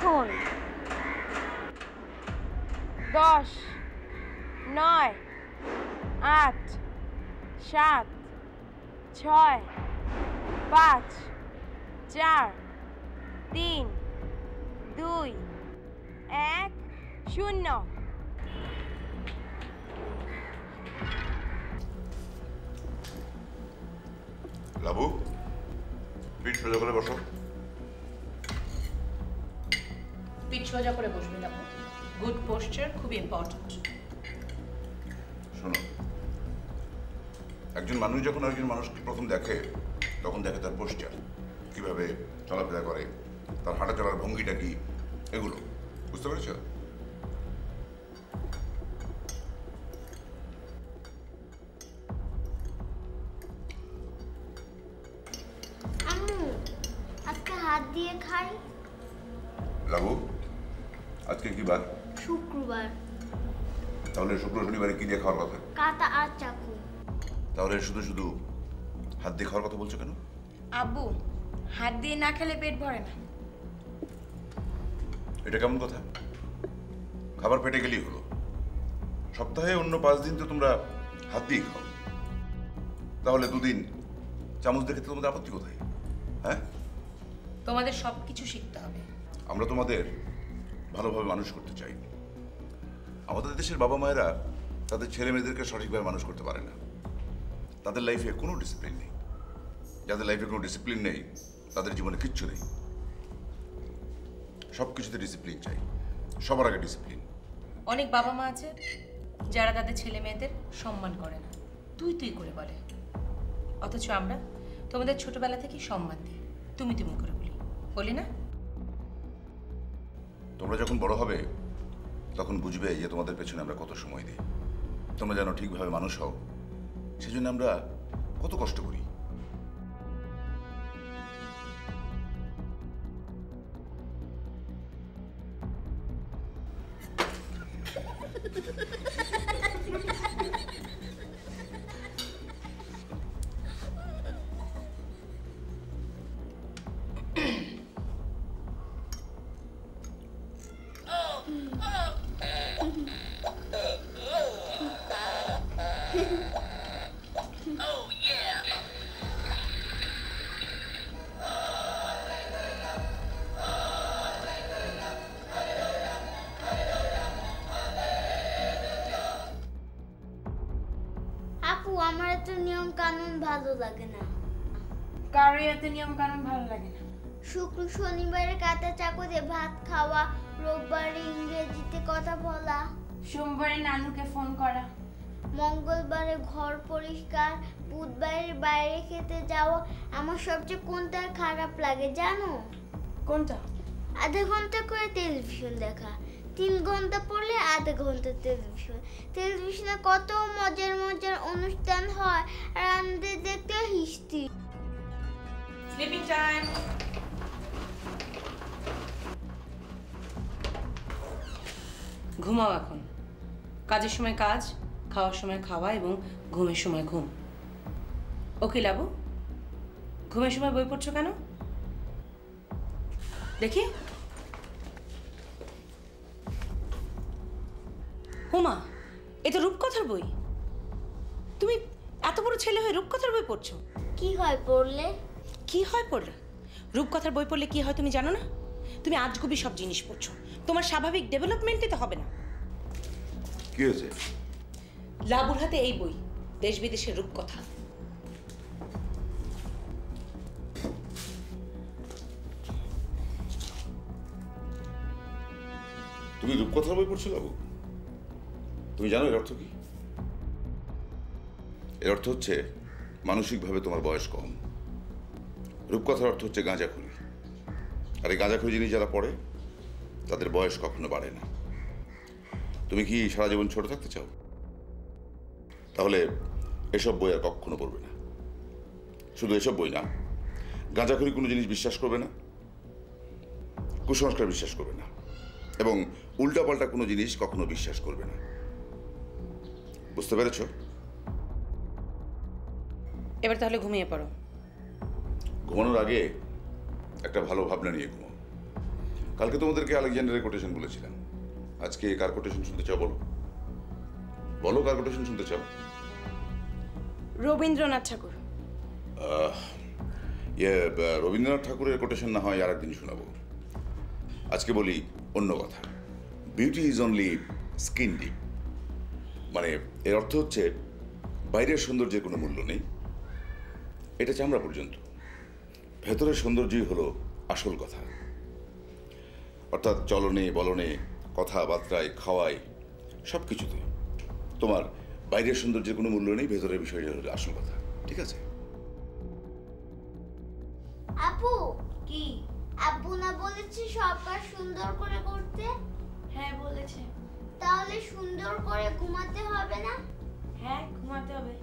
এখন 10 9 8 7 6 5 4 3 2 1 0। লাবু পিঠ সোজা করে বসো। পিঠ সোজা করে বসবে লাবু। গুড পোস্টার খুব ইম্পর্টেন্ট। শোনো, একজন মানুষ যখন একজন মানুষকে প্রথম দেখে তখন দেখে তার পোস্টার, কিভাবে চলাফেরা করে, তার হাঁটা চলার ভঙ্গিটা কি, এগুলো বুঝতে পেরেছ? আজকে হাত দিয়ে খাই। লাবু আজকে কি বার? শুক্রবার। তাহলে শুক্র শনিবারে কি দিয়ে খাওয়ার কথা? কাঁটা আর চাকু। তাহলে শুধু শুধু হাত দিয়ে খাওয়ার কথা বলছো কেন? আব্বু, হাত দিয়ে না খেলে পেট ভরে না। এটা কেমন কথা? খাবার পেটে গেলেই হলো। সপ্তাহে অন্য 5 দিন তো তোমরা হাত দিয়ে খাও, তাহলে 2 দিন চামচ দেখে তোমাদের আপত্তি কোথায়? হ্যাঁ, তোমাদের সবকিছু শিখতে হবে। আমরা তোমাদের ভালোভাবে মানুষ করতে চাই। আমাদের দেশের বাবা মায়েরা তাদের ছেলে মেয়েদেরকে সঠিকভাবে মানুষ করতে পারে না। তাদের লাইফে কোনো ডিসিপ্লিন নেই। যাদের লাইফে কোনো ডিসিপ্লিন নেই তাদের জীবনে কিচ্ছু নেই। সব কিছুতে ডিসিপ্লিন চাই, সবার আগে ডিসিপ্লিন। অনেক বাবা মা আছে যারা তাদের ছেলে মেয়েদের সম্মান করে না, তুই তুই করে বলে। অথচ আমরা তোমাদের ছোটবেলা থেকেই সম্মান দিই, তুমি তুমি করে বলি না? তোমরা যখন বড় হবে তখন বুঝবে যে তোমাদের পেছনে আমরা কত সময় দিই। তোমরা যেন ঠিকভাবে মানুষ হও সেজন্য আমরা কত কষ্ট করি। আমার এত নিয়ম কানুন ভালো লাগে না। কারো এত নিয়ম কানুন ভালো লাগে না। শুক্র শনিবারে কাঁটা চাকু দিয়ে ভাত খাওয়া, রোববারে ইংরেজিতে কথা বলা, সোমবারে নানুকে ফোন করা, মঙ্গলবারে ঘর পরিষ্কার, বুধবারে বাইরে খেতে যাওয়া। আমার সবচেয়ে কোনটা খারাপ লাগে জানো? কোনটা? আধা ঘন্টা করে টেলিভিশন দেখা, 3 ঘন্টা পড়লে আধা ঘন্টা টেলিভিশন। টেলিভিশনে কত মজার মজার অনুষ্ঠান হয় আর আমাদের দেখতে হিস্ট্রি। Sleeping time. ঘুমাও এখন। কাজের সময় কাজ, খাওয়ার সময় খাওয়া এবং ঘুমের সময় ঘুম। ওকে লাবু, ঘুমের সময় বই পড়ছো কেন দেখি? হুমা, এ তো রূপকথার বই। তুমি এত বড় ছেলে হয়ে রূপকথার বই পড়ছো? কি হয় পড়লে? কি হয় পড়লে? রূপকথার বই পড়লে কি হয় তুমি জানো না? তুমি আজগুবি সব জিনিস পড়ছো, তোমার স্বাভাবিক ডেভেলপমেন্টই তো হবে না। কি হয়েছে? লাবুর হাতে এই বই, দেশ বিদেশের রূপকথা। তুমি রূপকথার বই পড়ছো লাবু? তুমি জানো এর অর্থ কি? এর অর্থ হচ্ছে মানসিকভাবে তোমার বয়স কম। রূপকথার অর্থ হচ্ছে গাঁজাখুরি। আর এই গাঁজাখুরি জিনিস যারা পড়ে তাদের বয়স কখনো বাড়ে না। তুমি কি সারা জীবন ছোট থাকতে চাও? তাহলে এসব বই আর কখনো পড়বে না। শুধু এসব বই না, গাঁজাখুরি কোনো জিনিস বিশ্বাস করবে না, কুসংস্কার বিশ্বাস করবে না, এবং উল্টাপাল্টা কোনো জিনিস কখনো বিশ্বাস করবে না। বুঝতে পেরেছ? এবার তাহলে ঘুমিয়ে পড়ো। ঘুমানোর আগে একটা ভালো ভাবনা নিয়ে ঘুমাও। কালকে তোমাদেরকে আলেকজান্ডারের কোটেশন বলেছিলাম, আজকে কার কোটেশন শুনতে চাও বলো? বলো কার কোটেশন শুনতে চাও? রবীন্দ্রনাথ ঠাকুর। রবীন্দ্রনাথ ঠাকুরের কোটেশন না হয় আর একদিন শোনাবো। আজকে বলি অন্য কথা। Beauty is only skin deep, মানে এর অর্থ হচ্ছে বাইরের সৌন্দর্যের কোনো মূল্য নেই, এটা চামড়া পর্যন্ত, ভেতরের সৌন্দর্যই হলো আসল কথা। অর্থাৎ চলনে বলনে, কথাবার্তায়, খাওয়ায়, সব কিছুতে তোমার বাইরের সৌন্দর্যের কোনো মূল্য নেই, ভেতরের বিষয়টা হলো আসল কথা। ঠিক আছে? আপু কি? আপু না বলেছে সব কাজ সুন্দর করে করতে? হ্যাঁ বলেছে। তাহলে সুন্দর করে ঘুমাতে হবে না? হ্যাঁ ঘুমাতে হবে।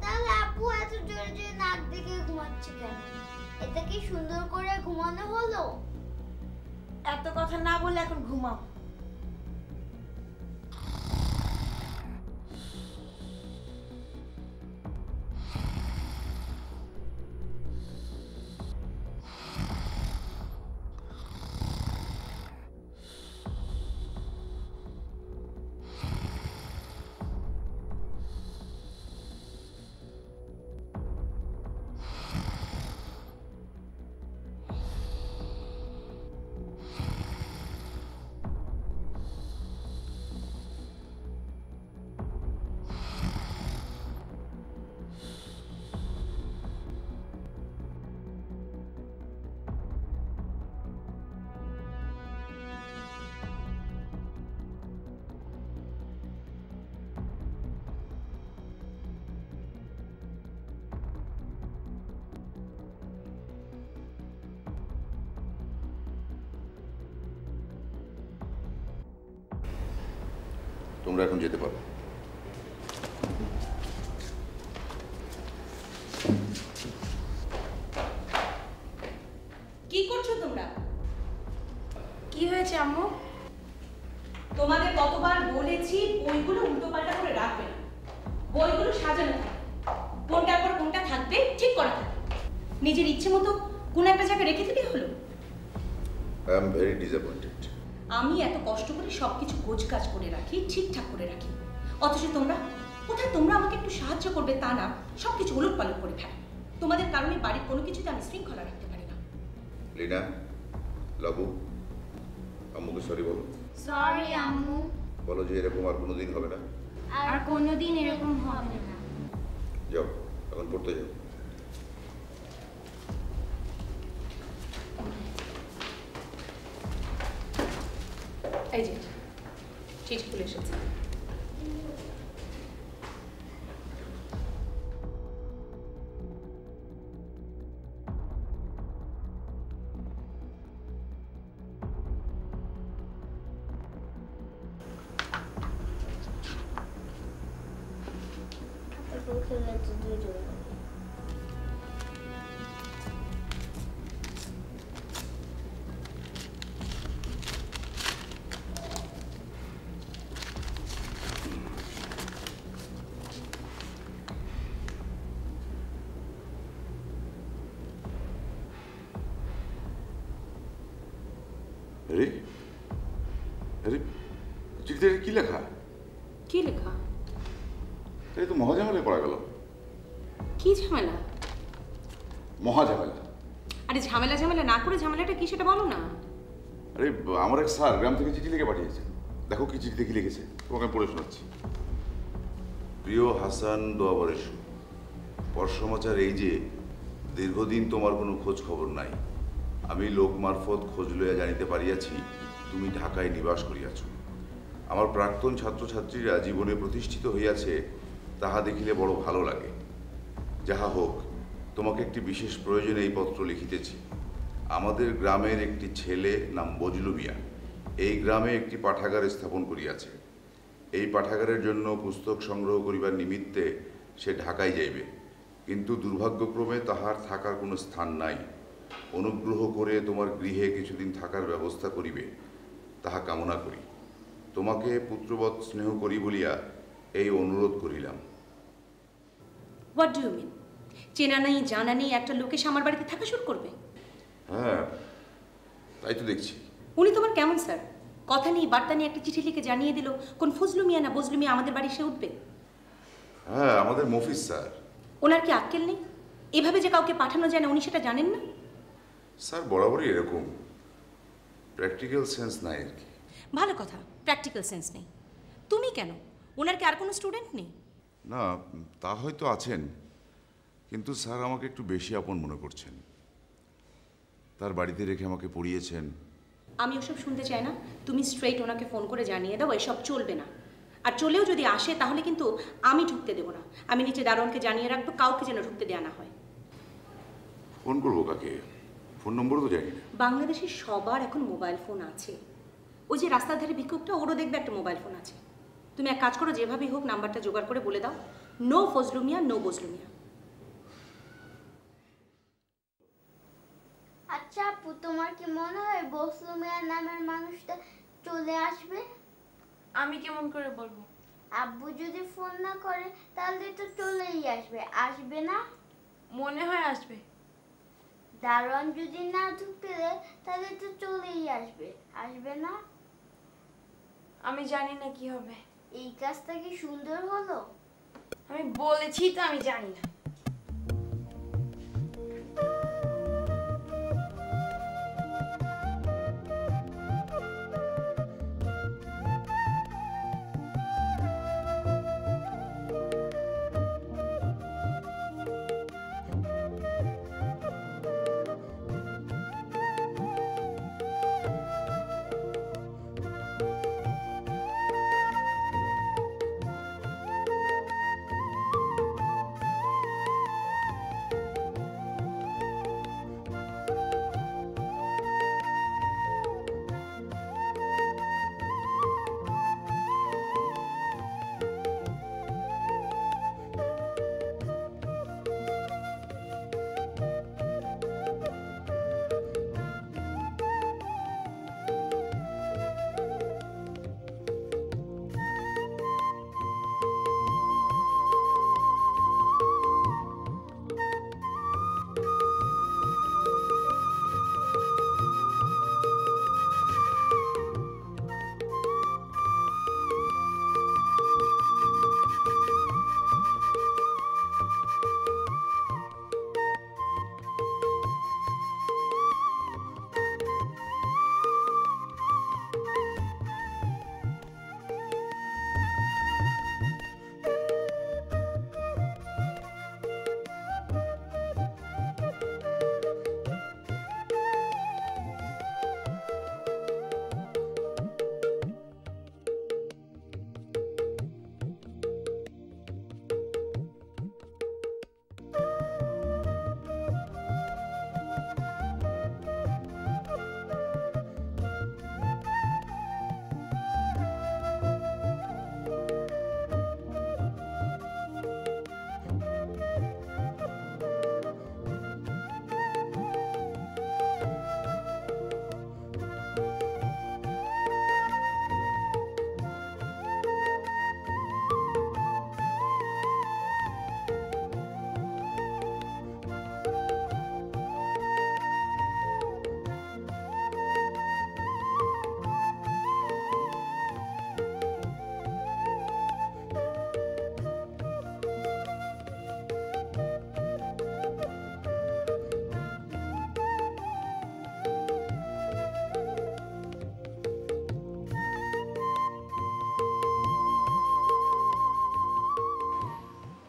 তাহলে আপু এত জোরে জোরে নাক ডেকে ঘুমাচ্ছে কেন? এটা কি সুন্দর করে ঘুমানো হলো? এত কথা না বলে এখন ঘুমাও। তোমরা এখন যেতে পারো। কি করছো তোমরা? কি হয়েছে আম্মু? তোমাদের কতবার বলেছি বইগুলো উল্টোপাল্টা করে রাখবে না, বইগুলো সাজানো থাকে, কোনটার পর কোনটা থাকবে ঠিক করা থাকে, নিজের ইচ্ছে মতো কোন একটা জায়গায় রেখে দিলে হলো। I am very disappointed. আমি এত কষ্ট করে সবকিছু গোছগাছ করে রাখি, ঠিকঠাক করে রাখি, অথচ তোমরা কোথায় তোমরা আমাকে একটু সাহায্য করবে তা না, সবকিছু উলটপালট করে ফেলো। তোমাদের কারণে বাড়ির কোনো কিছুতে আমি শৃঙ্খলা রাখতে পারি না। লীনা, লাবু, আম্মুকে সরি বলো। সরি আম্মু। বলো যে এরকম আর কোনোদিন হবে না। আর কোনোদিন এরকম হবে না। যাও, এখন পড়তে যাও। এই যে চিঠি খুলে এসেছে। আরে আরে চিঠিতে কি লেখা? কি লেখা? এই তো মহাঝামেলায় পড়া গেল। কি ঝামেলা? মহাঝামেলা। আরে ঝামেলা ঝামেলা না করে ঝামেলাটা কি সেটা বলো না। আরে আমার এক স্যার গ্রাম থেকে চিঠি লিখে পাঠিয়েছে, দেখো কি চিঠিতে কি লিখেছে, তোমাকে আমি পড়ে শোনাচ্ছি। প্রিয় হাসান দোয়াবরেশ, পর সমাচার এই যে দীর্ঘদিন তোমার কোনো খোঁজ খবর নাই। আমি লোক মারফত খোঁজ লইয়া জানিতে পারিয়াছি তুমি ঢাকায় নিবাস করিয়াছ। আমার প্রাক্তন ছাত্রছাত্রীরা জীবনে প্রতিষ্ঠিত হইয়াছে, তাহা দেখিলে বড় ভালো লাগে। যাহা হোক, তোমাকে একটি বিশেষ প্রয়োজনে এই পত্র লিখিতেছি। আমাদের গ্রামের একটি ছেলে নাম বজলু মিয়া এই গ্রামে একটি পাঠাগার স্থাপন করিয়াছে। এই পাঠাগারের জন্য পুস্তক সংগ্রহ করিবার নিমিত্তে সে ঢাকায় যাইবে, কিন্তু দুর্ভাগ্যক্রমে তাহার থাকার কোনো স্থান নাই। অনুগ্রহ করে তোমার গৃহে কিছুদিন থাকার ব্যবস্থা করিবে, তাহা কামনা করি। তোমাকে পুত্রবৎ স্নেহ করি বলিয়া এই অনুরোধ করিলাম। What do you mean? চেনা নেই জানা নেই একটা লোক এসে আমার বাড়িতে থাকা শুরু করবে? হ্যাঁ, তাই তো দেখছি। উনি তোমার কেমন স্যার? কথা নেই বার্তা নিয়ে একটা চিঠি লিখে জানিয়ে দিল কোন ফজলু মিয়া না বজলু মিয়া আমাদের বাড়ি এসে উঠবে। হ্যাঁ, আমাদের মফিজ স্যার। ওনার কি আক্কেল নেই? এভাবে যে কাউকে পাঠানো যায় না উনি সেটা জানেন না? স্যার বরাবরই এরকম, প্র্যাকটিক্যাল সেন্স নাই আর কি। ভালো কথা, প্র্যাকটিক্যাল সেন্স নেই। তুমি কেন? ওনার কি আর কোনো স্টুডেন্ট নেই? না, তা হয়তো আছেন, কিন্তু স্যার আমাকে একটু বেশি আপন মনে করছেন। তার বাড়িতে রেখে আমাকে পড়িয়েছেন। আমি ওসব শুনতে চাই না। তুমি স্ট্রেইট ওনাকে ফোন করে জানিয়ে দাও এসব চলবে না। আর চলেও যদি আসে তাহলে কিন্তু আমি ঢুকতে দেবো না। আমি নিচে দারোয়ানকে জানিয়ে রাখবো কাউকে যেন ঢুকতে দেওয়া না হয়। ফোন করবো কাকে? ফোন নম্বরও তো জানি না। বাংলাদেশের সবার এখন মোবাইল ফোন আছে। ওই যে রাস্তার ধারে ভিক্ষুকটা, ওরও দেখবে একটা মোবাইল ফোন আছে। তুমি এক কাজ করো, যেভাবেই হোক নাম্বারটা জোগাড় করে বলে দাও, নো ফজলু মিয়া, নো বজলু মিয়া। আচ্ছা আপু, তোমার কি মনে হয় বজলু মিয়া নামের মানুষটা চলে আসবে? আমি কেমন করে বলবো? আব্বু যদি ফোন না করে তাহলে তো চলেই আসবে, আসবে না? মনে হয় আসবে। দারোয়ান যদি না ঢুকতে দেয় তাহলে তো চলেই আসবে, আসবে না? আমি জানি না কি হবে। এই কাজটা কি সুন্দর হলো? আমি বলেছি তো আমি জানি না।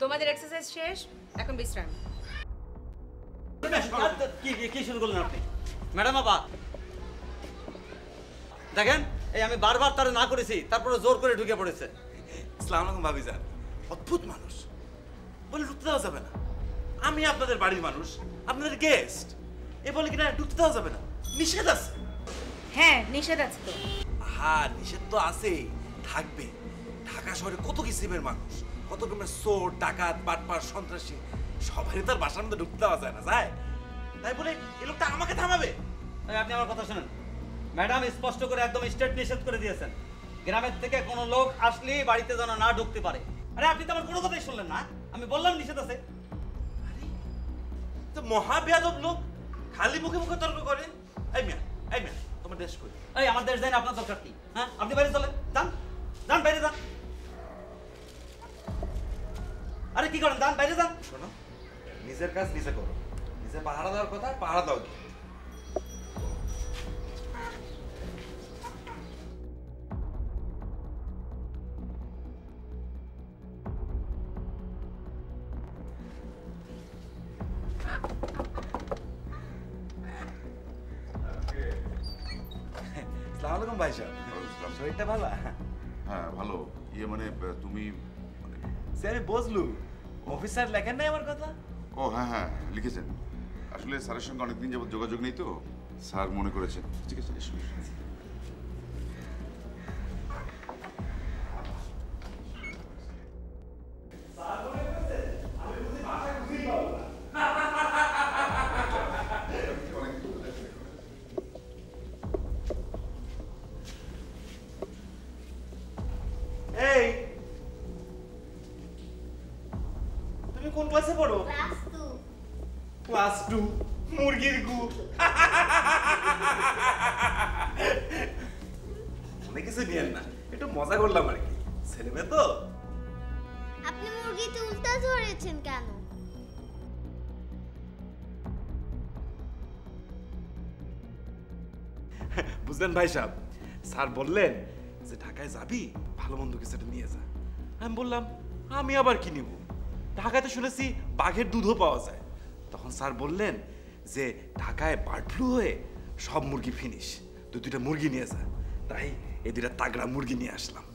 তোমাদের এক্সারসাইজ শেষ, এখন বিশ্রাম। কি শুরু করলেন আপনি ম্যাডাম? বাবা দেখেন, এই আমি বারবার তারা না করেছি, তারপরে জোর করে ঢুকে পড়েছে। আসসালামু আলাইকুম ভাবিজান। অদ্ভুত মানুষ, বলে ঢুকতে দেওয়া যাবে না। আমি আপনাদের বাড়ির মানুষ, আপনাদের গেস্ট, এ বলে কিনা ঢুকতে দেওয়া যাবে না, নিষেধ আছে। হ্যাঁ নিষেধ আছে তো। হ্যাঁ নিষেধ তো আছেই, থাকবে। ঢাকা শহরে কত কিসিমের মানুষ, কত রকমের চোর, ডাকাত, বাটপার, সন্ত্রাসী, সবারই তার বাসার মধ্যে ঢুকতে দেওয়া যায় না, যায়? তাই বলে এই লোকটা আমাকে থামাবে? আপনি আমার কথা শুনেন, ম্যাডাম স্পষ্ট করে একদম স্ট্রেট নিষেধ করে দিয়েছেন, গ্রামের থেকে কোনো লোক আসলেই বাড়িতে যেন না ঢুকতে পারে। আরে আপনি তো আমার কোনো কথাই শুনলেন না, আমি বললাম নিষেধ আছে। আরে তো মহা বেয়াদব লোক, খালি মুখে মুখে তর্ক করে। এই মিয়া, তোমার দেশ কই? এই আমার দেশ যাই না, আপনার দরকার কি? হ্যাঁ, আপনি বাইরে চলেন, যান যান, বাইরে যান। আরে কি করেন, যান বাইরে যান। শোনো, নিজের কাজ নিজে করো, নিজে পাহারা দেওয়ার কথা পাহারা দাও। কি আসসালামু আলাইকুম ভাই সাহেব, শরীরটা ভালো? হ্যাঁ ভালো। ইয়ে মানে তুমি সে আমি বুঝলু, অফিসার লেখেন নাই আমার কথা? ও হ্যাঁ হ্যাঁ লিখেছেন। আসলে স্যারের সঙ্গে অনেকদিন যাবত যোগাযোগ নেই তো, স্যার মনে করেছেন। ঠিক আছে এসো। এই তুমি কোন ক্লাসে পড়ো? ক্লাস 2। ক্লাস 2? মুরগির গু। অনেক কিছু নিয়েন না, একটু মজা করলাম আর কি, ছেলে মেয়ে তো। আপনি মুরগিতে উল্টা ধরেছেন কেন? বুঝলেন ভাই সাহেব, স্যার বললেন যে ঢাকায় যাবি, ভালো মন্দ কিছু একটা নিয়ে যা। আমি বললাম আমি আবার কি নিব, ঢাকায় তো শুনেছি বাঘের দুধও পাওয়া যায়। তখন স্যার বললেন যে ঢাকায় বার্ড ফ্লু হয়ে সব মুরগি ফিনিশ, দুইটা মুরগি নিয়ে যা। তাই এই দুইটা তাগড়া মুরগি নিয়ে আসলাম,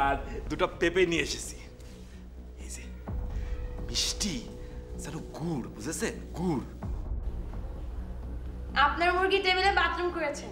আর দুটো পেঁপে নিয়ে এসেছি। এই যে মিষ্টি যেন গুড়, বুঝেছেন? গুড়। আপনার মুরগি টেবিলে বাথরুম করেছেন।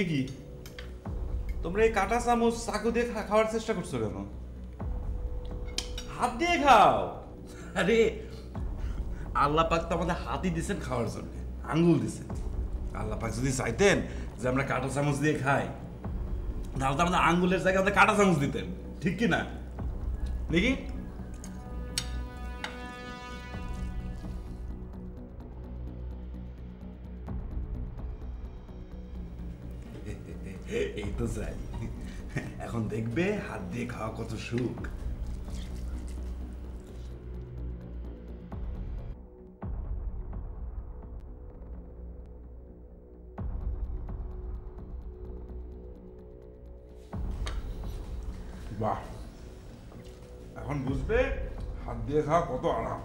এ কি তোমরা এই কাঁটা চামচ চাকু দিয়ে খাওয়ার চেষ্টা করছো কেন? হাত দিয়ে খাও। আরে আল্লাহ পাক তো আমাদের হাতই দিচ্ছেন খাওয়ার জন্য, আঙ্গুল দিচ্ছেন। আল্লাহ পাক যদি চাইতেন যে আমরা কাঁটা চামচ দিয়ে খাই, তাহলে তো আমাদের আঙ্গুলের জায়গায় আমাদের কাঁটা চামচ দিতেন, ঠিক কি না? দেখি এই তো চাই। এখন দেখবে হাত দিয়ে খাওয়া কত সুখ। বাহ, এখন বুঝবে হাত দিয়ে খাওয়া কত আরাম।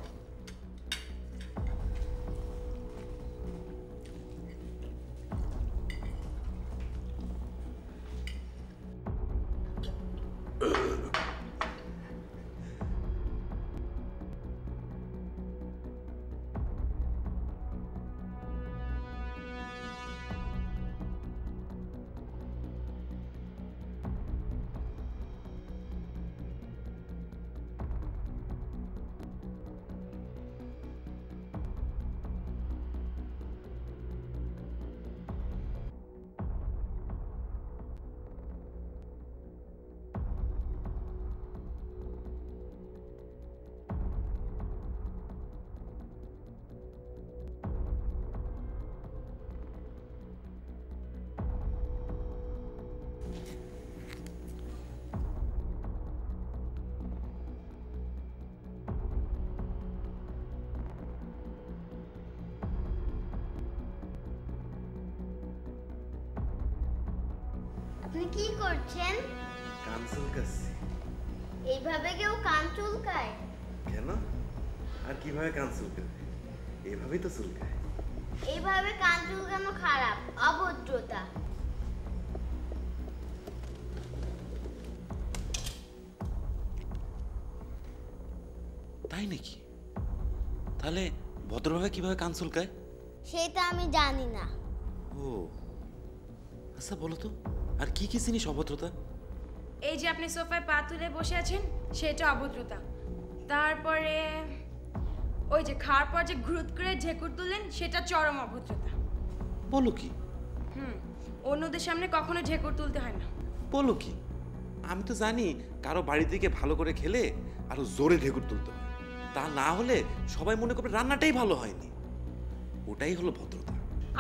আপনি কি করছেন? কান চুলকাচ্ছি। এইভাবে কেউ কান চুলকায়? কেন? আর কিভাবে কান চুলকাবে? এইভাবেই তো চুলকায়। এইভাবে কান চুলকানো খারাপ, অভদ্রতা। তাই নাকি? তাহলে ভদ্রভাবে কিভাবে কান চুলকায়? সেটা আমি জানি না। ও আচ্ছা, বলো তো আর কি কি জিনিস অভদ্রতা? এই যে আপনি সোফায় পা তুলে বসে আছেন সেটা অভদ্রতা। তারপরে ওই যে খাওয়ার পর যে ঘুরুত করে ঝেকুর তুললেন সেটা চরম অভদ্রতা। বলো কি? অন্যদের সামনে কখনো ঝেকুর তুলতে হয় না। বলো কি? আমি তো জানি কারো বাড়ি থেকে ভালো করে খেলে আরো জোরে ঢেকুর তুলতে হয়, তা না হলে সবাই মনে করবে রান্নাটাই ভালো হয়নি। ওটাই হলো ভদ্রতা।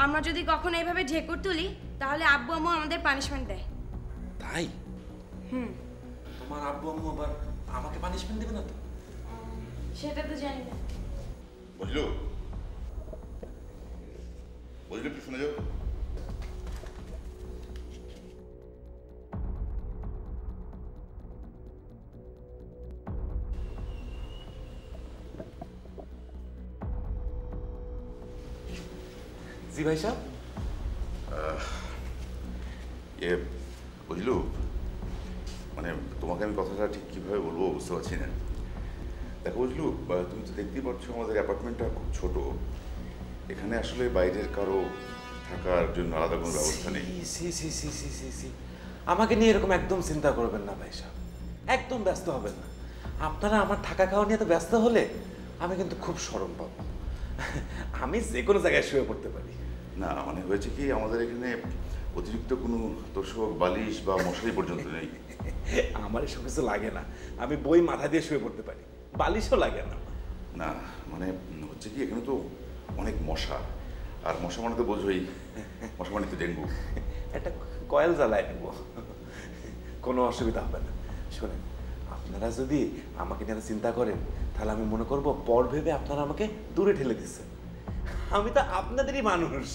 আমরা যদি কখনো এইভাবে ঝেকুর তুলি তাহলে আব্বু আম্মু আমাদের পানিশমেন্ট দেয়। তাই? তোমার আব্বু আম্মু আবার আমাকে পানিশমেন্ট দেবে না তো? সেটা তো জানি না। বুঝলো বুঝলো, একটু শুনে যাও। জি ভাই সাহেব। বুঝলু, মানে তোমাকে আমি কথাটা ঠিক কীভাবে বলবো বুঝতে পারছি না। দেখো বুঝলু, তুমি তো দেখতেই পাচ্ছ আমাদের অ্যাপার্টমেন্টটা খুব ছোট। এখানে আসলে বাইরের কারো থাকার জন্য আলাদা কোনো ব্যবস্থা নেই। আমাকে নিয়ে এরকম একদম চিন্তা করবেন না ভাই সাহেব, একদম ব্যস্ত হবেন না। আপনারা আমার থাকা খাওয়া নিয়ে তো ব্যস্ত হলে আমি কিন্তু খুব শরম পাবো। আমি যে কোনো জায়গায় শুয়ে পড়তে পারি। না মানে হয়েছে কি, আমাদের এখানে অতিরিক্ত কোনো তোষক বালিশ বা মশারি পর্যন্ত নেই। আমার এসব কিছু লাগে না, আমি বই মাথা দিয়ে শুয়ে পড়তে পারি, বালিশও লাগে না। না মানে হচ্ছে কি, এখানে তো অনেক মশা, আর মশা মানে তো বোঝোই, মশা মানে তো ডেঙ্গু। একটা কয়েল জ্বালায় নেব, কোনো অসুবিধা হবে না। শোনেন, আপনারা যদি আমাকে নিয়ে চিন্তা করেন তাহলে আমি মনে করব পর ভেবে আপনারা আমাকে দূরে ঠেলে দিচ্ছেন। আমি তো আপনাদেরই মানুষ।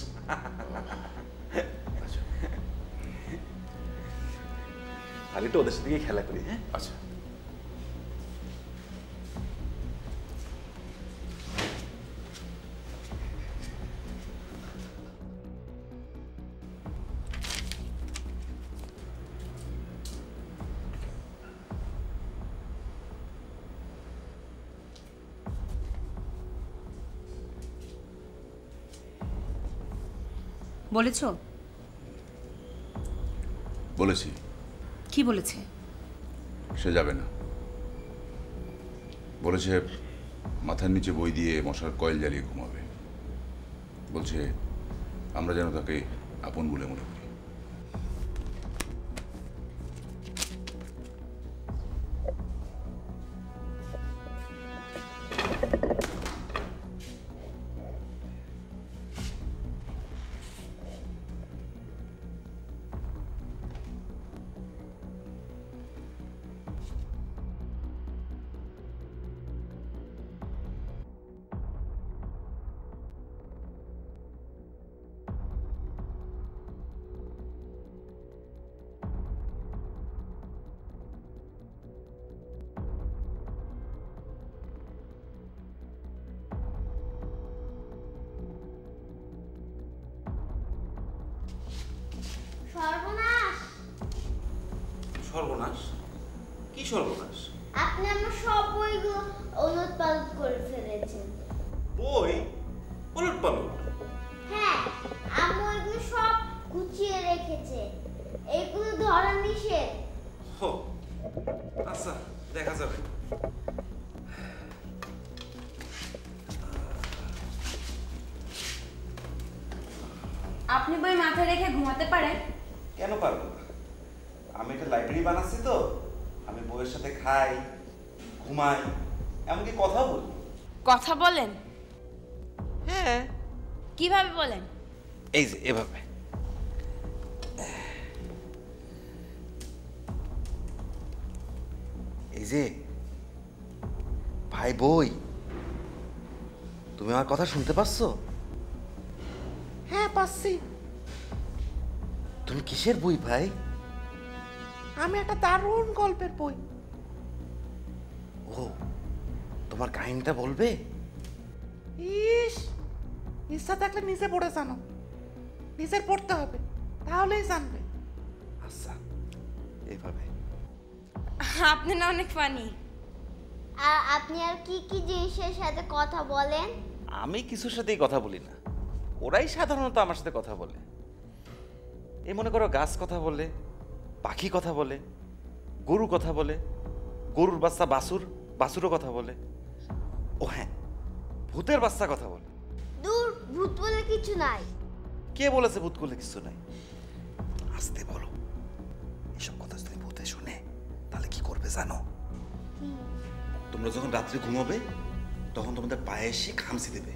আর একটু ওদের সাথে খেলা করি। হ্যাঁ আচ্ছা। বলেছো? বলেছি। কি বলেছে? সে যাবে না। বলেছে মাথার নিচে বই দিয়ে মশার কয়েল জ্বালিয়ে ঘুমাবে। বলছে আমরা যেন তাকে আপন বলে মনে করি। সর্বনাশ! সর্বনাশ? কি সর্বনাশ? আপনি আমার সব বইগুলো ওলট পালট করে ফেলেছেন। বই ওলট পালট? হ্যাঁ, আম্মু এগুলো সব গুছিয়ে রেখেছে। এগুলো ধরা নিষেধ। হো, আচ্ছা দেখা যাবে। আপনি বই মাথায় রেখে ঘুমাতে পারেন? কেন পারবো না? আমি একটা লাইব্রেরি বানাচ্ছি তো, আমি বইয়ের সাথে খাই, ঘুমাই, এমনকি কথা বলি। কথা বলেন? হ্যাঁ। কিভাবে বলেন? এই যে এভাবে। এই যে ভাই বই, তুমি আমার কথা শুনতে পাচ্ছো? হ্যাঁ পাচ্ছি। তুমি কিসের বই ভাই? আমি একটা দারুণ গল্পের বই। ও, তোমার কাহিনীটা বলবে? ইস, ইচ্ছা থাকলে নিজে পড়ে জানো, নিজের পড়তে হবে, তাহলেই জানবে। আচ্ছা, এইভাবে। আপনি না অনেক ফানি। আর আপনি আর কি কি জিনিসের সাথে কথা বলেন? আমি কিছুর সাথেই কথা বলি না, ওরাই সাধারণত আমার সাথে কথা বলে। এই মনে করো গাছ কথা বলে, পাখি কথা বলে, গরু কথা বলে, গরুর বাচ্চা বাছুর, বাছুরও কথা বলে। ও হ্যাঁ, ভূতের বাচ্চা কথা বলে। দূর, ভূত বলে কিছু নাই। কে বলেছে ভূত বলে কিছু নাই? আসতে বলো, এসব কথা যদি ভূতে শুনে তাহলে কি করবে জানো? তোমরা যখন রাত্রে ঘুমাবে তখন তোমাদের পায়ে এসে খামচি দেবে,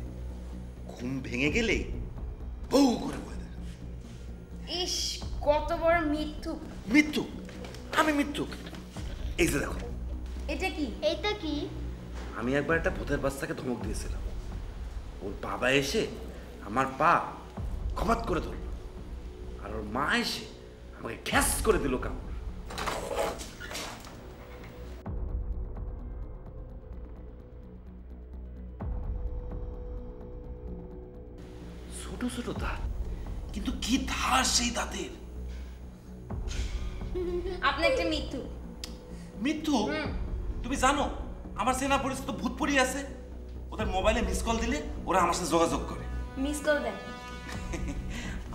ঘুম ভেঙে গেলেই বউ করে বয়ে দেবে। ইস, কত বড় মিথ্যুক! মৃত্যুক? আমি মৃত্যুক? এই যে দেখো, এটা কি? এটা কি? আমি একবার একটা ভূতের বাচ্চাকে ধমক দিয়েছিলাম, ওর বাবা এসে আমার পা খমাত করে ধরল, আর ওর মা এসে আমাকে খ্যাস করে দিল কামড়। ছোট ছোট দাঁত, কিন্তু কি ধার সেই দাঁতের! আপনি একটা মিথ্যুক। মৃত্যু? তুমি জানো আমার চেনা পরিচিত ভূত পড়ি আছে, ওদের মোবাইলে মিস কল দিলে ওরা আমার সাথে যোগাযোগ করে। মিস কল দেন?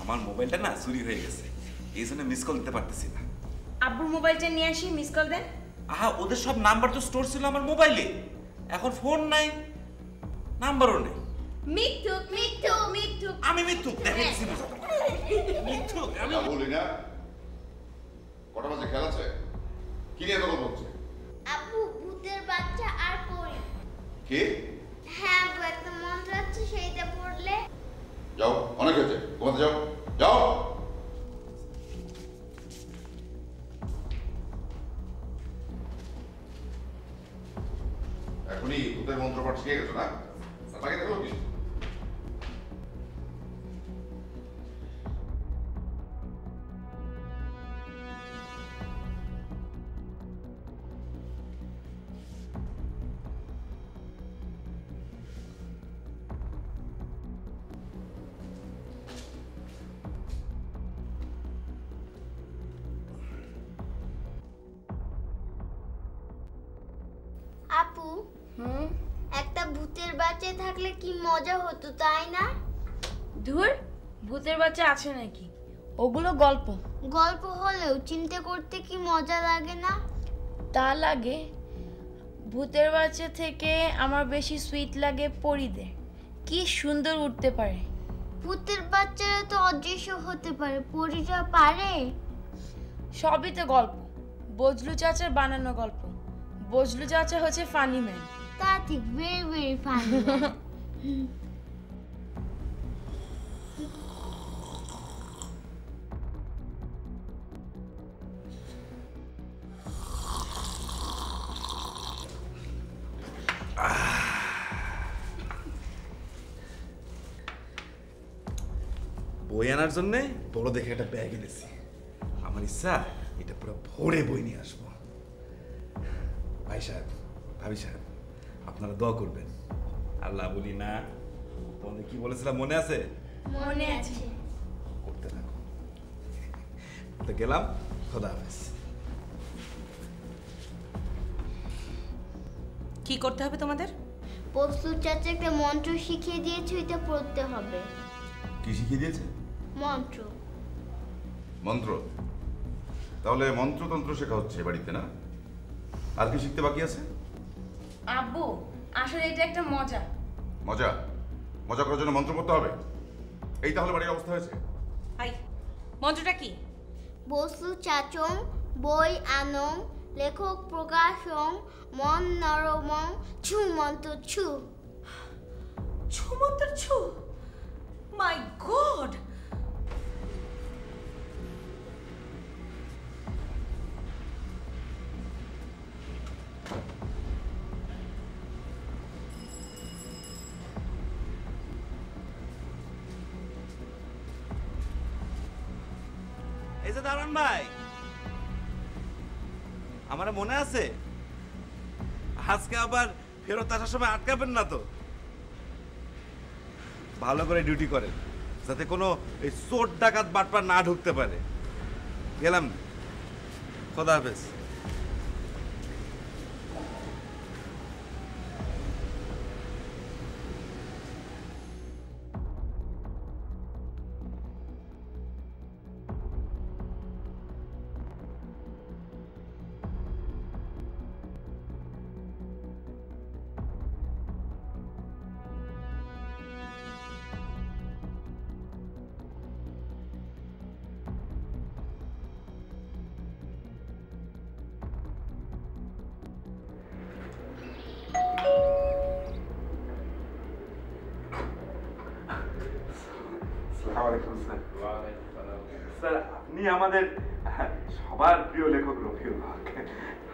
আমার মোবাইলটা না চুরি হয়ে গেছে, এই জন্য মিস কল দিতে পারতেছি না। আব্বুর মোবাইলটা নিয়ে আসি, মিস কল দেন। আহা, ওদের সব নাম্বার তো স্টোর ছিল আমার মোবাইলে, এখন ফোন নাই, নাম্বারও নেই। মিথ্যুক, মিথ্যুক, মিথ্যুক। আমি মৃত্যু দেখেছি, মৃত্যু আমি বলি না, কটা বাজে খেলা আছে? কি নিয়ে কথা বলছে? আব্বু, ভূতের বাচ্চা আর পড়ি। কি? হ্যাঁ আব্বু, একটা মন্ত্র আছে, সেইটা পড়লে। যাও, অনেক হয়েছে, ঘুমাতে যাও, যাও। এখনই ভূতের মন্ত্রপাঠ শিখে গেছো না? তাকে দেখো কি? আপু, একটা ভূতের বাচ্চা থাকলে কি মজা হতো, তাই না? ধুর, ভূতের বাচ্চা আছে নাকি? ওগুলো গল্প। গল্প হলেও চিন্তা করতে কি মজা লাগে না? তা লাগে। ভূতের বাচ্চা থেকে আমার বেশি সুইট লাগে পরীদের, কি সুন্দর উঠতে পারে। ভূতের বাচ্চারা তো অদৃশ্য হতে পারে, পরীরা পারে? সবই তো গল্প, বজলু চাচার বানানো গল্প। বজলু চাচা হচ্ছে ফানি ম্যান। তা ঠিক, ভেরি ভেরি ফানি। বই আনার জন্য বড় দেখে একটা ব্যাগ এনেছি। আমার ইচ্ছা এটা পুরো ভরে বই নিয়ে আসবো। ভাই সাহেব, ভাবি সাহেব, আপনারা দোয়া করবেন। আল্লাহ বলি না, তোমাদের কি বলেছিলাম মনে আছে? মনে আছে। করতে থাকো। তো গেলাম, খোদা হাফেজ। কি করতে হবে তোমাদের? বজলু চাচা একটা মন্ত্র শিখিয়ে দিয়েছে, ওইটা পড়তে হবে। কি শিখিয়ে দিয়েছে? মন্ত্র। মন্ত্র? তাহলে মন্ত্রতন্ত্র শেখা হচ্ছে বাড়িতে না? আর কি শিখতে বাকি আছে? আব্বু, আসলে এটা একটা মজা। মজা? মজা করার জন্য মন্ত্র পড়তে হবে? এই তাহলে বাড়ির অবস্থা হয়েছে? হাই, মন্ত্রটা কি? বজলু চাচং বই আনং লেখক প্রকাশং মন নরমং ছু মন্ত্র ছু। ছু মন্ত্র ছু? মাই গড! এই যে দারুণ ভাই, আমার মনে আছে আজকে আবার ফেরত আসার সময় আটকাবেন না তো? ভালো করে ডিউটি করেন যাতে কোনো এই চোর ডাকাত বাটপার না ঢুকতে পারে। গেলাম, খোদা হাফেজ। আসসালাম স্যার। স্যার আপনি আমাদের সবার প্রিয় লেখক রফিকুল হক।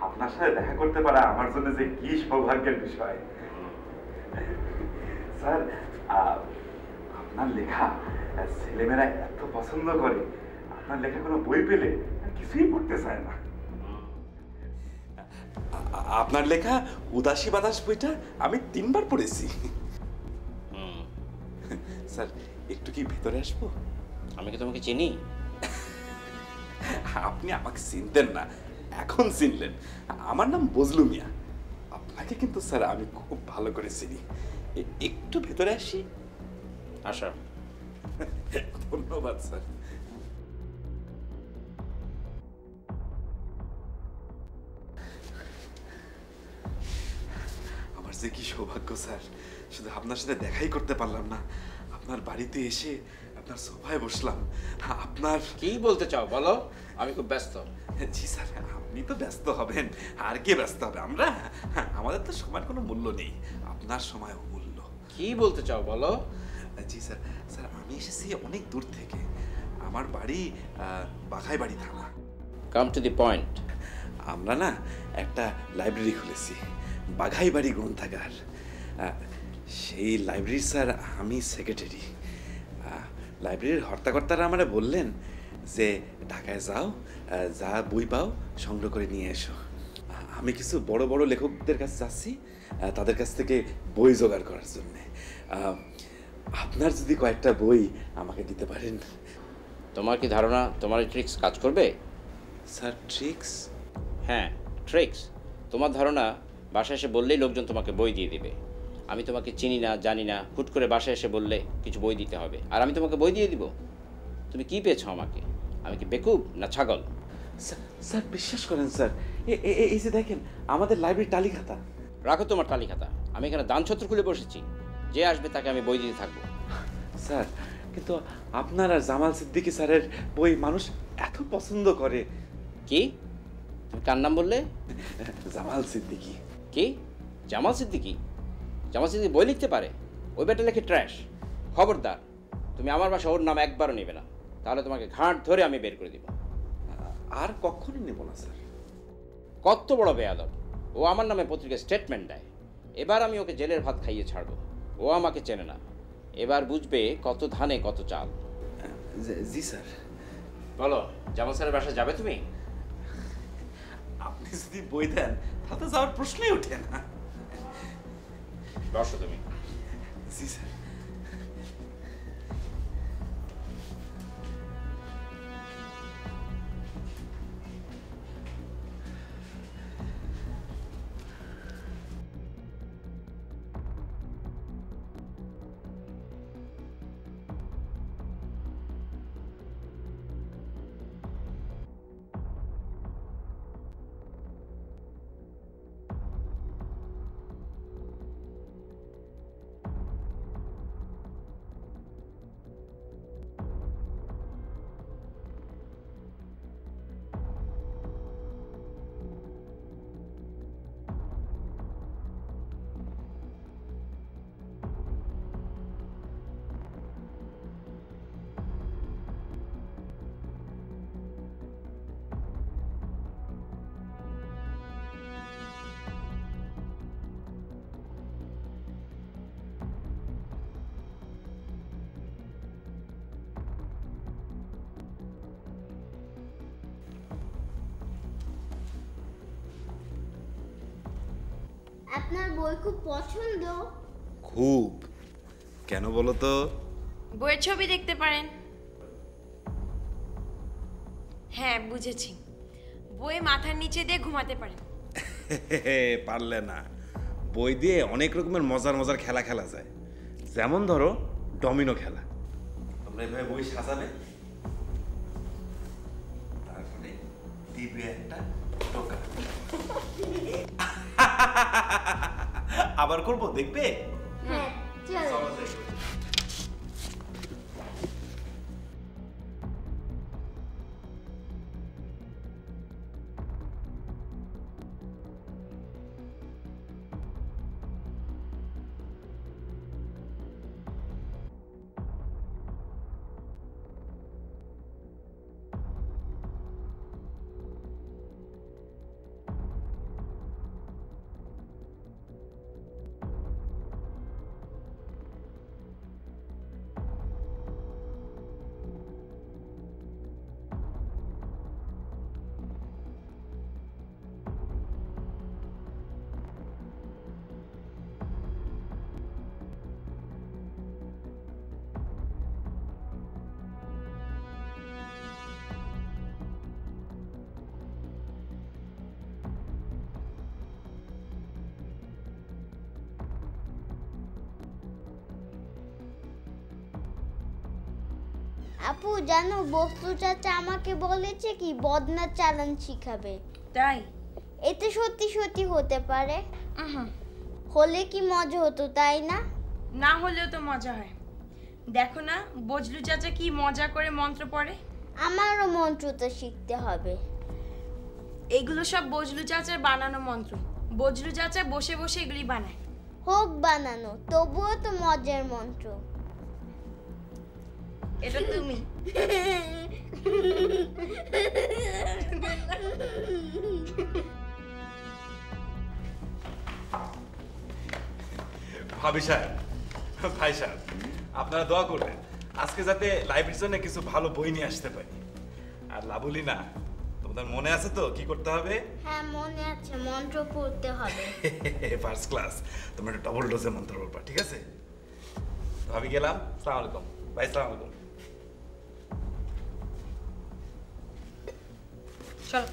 আপনার সাথে দেখা করতে পারা আমার জন্য যে কি সৌভাগ্যের বিষয়। স্যার আপনার লেখা ছেলেমেয়েরা এত পছন্দ করে, আপনার লেখা কোনো বই পেলে কিছুই পড়তে চায় না। আপনার লেখা উদাসী বাতাস বইটা আমি 3 বার পড়েছি। স্যার একটু কি ভেতরে আসবো? আমি কি তোমাকে চিনি? আপনি আমাকে চিনতেন না, এখন চিনলেন। আমার নাম বজলু মিয়া। আপনাকে কিন্তু স্যার আমি খুব ভালো করে চিনি। একটু ভেতরে আসি। আসো। ধন্যবাদ স্যার। আমার যে কি সৌভাগ্য স্যার, শুধু আপনার সাথে দেখাই করতে পারলাম না, আপনার বাড়িতে এসে আপনার সোফায় বসলাম। আপনার কি বলতে চাও বলো? আমি খুব ব্যস্ত। জি স্যার, আপনি তো ব্যস্ত হবেন, আর কে ব্যস্ত হবে? আমরা, আমাদের তো সময়ের কোনো মূল্য নেই, আপনার সময় অমূল্য। কি বলতে চাও বলো? জি স্যার, স্যার আমি এসেছি অনেক দূর থেকে। আমার বাড়ি বাঘাইবাড়ি থানা। Come to the point. আমরা না একটা লাইব্রেরি খুলেছি, বাঘাইবাড়ি গ্রন্থাগার। সেই লাইব্রেরির স্যার আমি সেক্রেটারি। লাইব্রেরির হর্তাকর্তারা আমরা বললেন যে ঢাকায় যাও, যা বই পাও সংগ্রহ করে নিয়ে এসো। আমি কিছু বড় বড় লেখকদের কাছে যাচ্ছি, তাদের কাছ থেকে বই জোগাড় করার জন্যে। আপনার যদি কয়েকটা বই আমাকে দিতে পারেন। তোমার কি ধারণা তোমার এই ট্রিক্স কাজ করবে? Sir tricks? হ্যাঁ ট্রিক্স। তোমার ধারণা বাসায় এসে বললেই লোকজন তোমাকে বই দিয়ে দিবে। আমি তোমাকে চিনি না, জানি না, হুট করে বাসায় এসে বললে কিছু বই দিতে হবে, আর আমি তোমাকে বই দিয়ে দিব? তুমি কি পেয়েছো আমাকে? আমি কি বেকুব না ছাগল? স্যার বিশ্বাস করেন স্যার, এই যে দেখেন আমাদের লাইব্রেরির তালিকাটা। রাখো তোমার তালিকাটা, আমি এখানে দানছত্র খুলে বসেছি, যে আসবে তাকে আমি বই দিতে থাকবো। স্যার কিন্তু আপনার আর জামাল সিদ্দিকী স্যারের বই মানুষ এত পছন্দ করে। কি? তুমি কার নাম বললে? জামাল সিদ্দিকী। কি? জামাল সিদ্দিকী? জামাল সিদ্দিকী বই লিখতে পারে? ওই বেটা লেখে ট্র্যাশ। খবরদার, তুমি আমার বাসা ওর নাম একবারও নেবে না, তাহলে তোমাকে ঘাট ধরে আমি বের করে দিব। আর কখনো নেব না স্যার। কত বড় বেয়াদব! ও আমার নামে পত্রিকায় স্টেটমেন্ট দেয়। এবার আমি ওকে জেলের ভাত খাইয়ে ছাড়বো। ও আমাকে চেনে না, এবার বুঝবে কত ধানে কত চাল। জি স্যার। বলো, জামাল স্যারের বাসায় যাবে তুমি? আপনি যদি বই দেন তাহলে তো যাওয়ার প্রশ্নই ওঠে না। বসো তুমি। জি স্যার। আপনার বই খুব পছন্দ? খুব। কেন বলো তো? বইয়ের ছবি দেখতে পারেন। হ্যাঁ বুঝেছি, বই মাথার নিচে দিয়ে ঘুমাতে পারেন। পারলে না, বই দিয়ে অনেক রকমের মজার মজার খেলা খেলা যায়। যেমন ধরো ডমিনো খেলা। তোমরা এভাবে বই সাজাবে, তারপরে দিবে একটা টোকা। আবার করবো, দেখবে? হ্যাঁ চলো। আপু জানো বস্তু চাচা আমাকে বলেছে কি বদনা চালান শিখাবে। তাই? এতে সত্যি সত্যি হতে পারে। হলে কি মজা হতো তাই না? না হলেও তো মজা হয়। দেখো না বজলু চাচা কি মজা করে মন্ত্র পড়ে। আমারও মন্ত্রটা শিখতে হবে। এগুলো সব বজলু চাচার বানানো মন্ত্র। বজলু চাচা বসে বসে এগুলি বানায়। হোক বানানো, তবুও তো মজার মন্ত্র। এটা তুমি। ভাবি সাহেব, ভাই সাহেব, আপনারা দোয়া করবেন আজকে যাতে লাইব্রেরির জন্য কিছু ভালো বই নিয়ে আসতে পারি। আর লাবলি না, তোমাদের মনে আছে তো কি করতে হবে? হ্যাঁ মনে আছে, মন্ত্র পড়তে হবে। ফার্স্ট ক্লাস, তোমরা একটা ডবল ডোজের মন্ত্র পড়বা, ঠিক আছে? ভাবি গেলাম, আসসালামু আলাইকুম। ভাই আসসালামু আলাইকুম। চলো।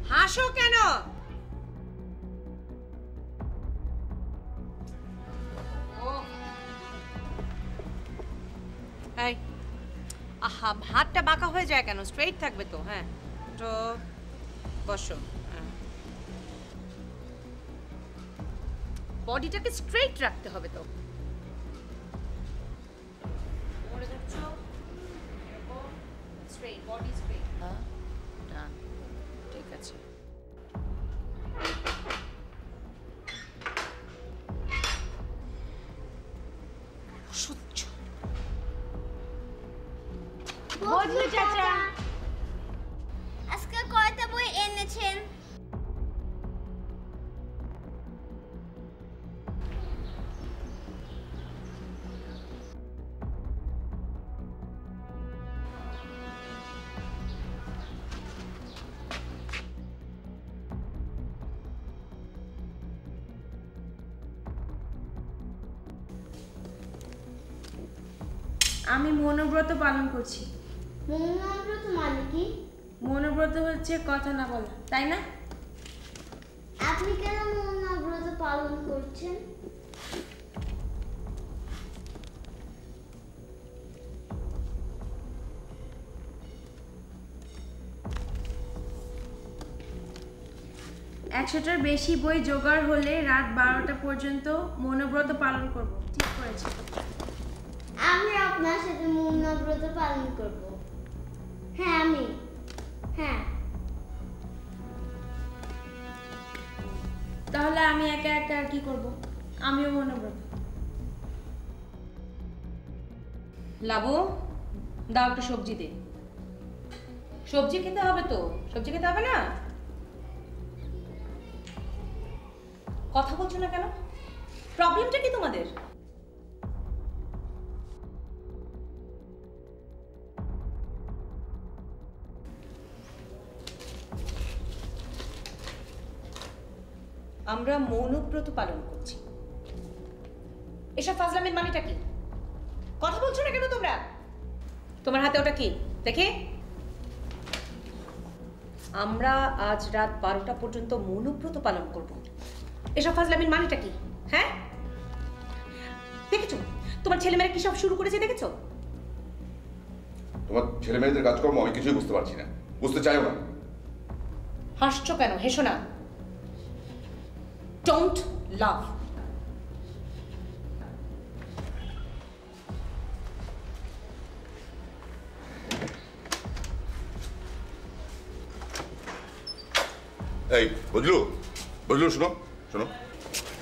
হাসো কেন? আহা, হাতটা বাঁকা হয়ে যায় কেন? স্ট্রেইট থাকবে তো। হ্যাঁ, তো বসো। বডিটাকে স্ট্রেইট রাখতে হবে তো। Straight, body straight. হ্যাঁ, ঠিক আছে। সহ্য। বজলু চাচা আজকে কয়টা বই এনেছেন? আমি মৌনব্রত পালন করছি। মৌনব্রত মানে কি? মৌনব্রত হচ্ছে কথা না বলা, তাই না? আপনি কেন মৌনব্রত পালন করছেন? একশোটার বেশি বই জোগাড় হলে রাত 12টা পর্যন্ত মৌনব্রত পালন করব। ঠিক করেছি। আমি আপনার সাথে মৌনব্রত পালন করব। হ্যাঁ আমি। হ্যাঁ। তাহলে আমি একা একা আর কি করব? আমিও মৌনব্রত। লাবু, দাও একটু সবজি দে। সবজি খেতে হবে তো। সবজি খেতে হবে না? কথা বলছো না কেন? প্রবলেমটা কি তোমাদের? আমরা মৌনব্রত পালন করছি। এসব ফাজলামের মানেটা কি? কথা বলছো না কেন তোমরা? তোমার হাতে ওটা কি দেখে? আমরা আজ রাত 12টা পর্যন্ত মৌনব্রত পালন করব। এসব ফাজলামের মানেটা কি? হ্যাঁ, দেখেছো তোমার ছেলেমেয়েরা কি সব শুরু করেছে? দেখেছো? তোমার ছেলে মেয়েদের কাজকর্ম আমি কিছুই বুঝতে পারছি না, বুঝতে চাইও না। হাসছো কেন? হেসো না। ডোন্ট লাভ। এই বুঝলু, বুঝলু, শোনো শোনো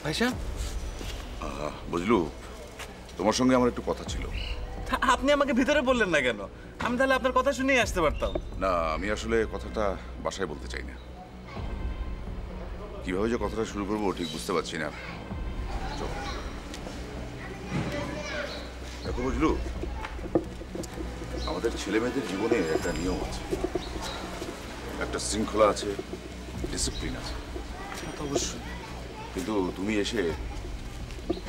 ভাই সাহেব, বুঝলু, তোমার সঙ্গে আমার একটু কথা ছিল। আপনি আমাকে ভিতরে বললেন না কেন? আমি তাহলে আপনার কথা শুনেই আসতে পারতাম। না, আমি আসলে কথাটা বাসায় বলতে চাই না। কিভাবে যে কথাটা শুরু করবো ঠিক বুঝতে পারছি না। দেখো বুঝলু, আমাদের ছেলে মেয়েদের জীবনে একটা নিয়ম আছে, একটা শৃঙ্খলা আছে, ডিসিপ্লিন আছে। অবশ্যই। কিন্তু তুমি এসে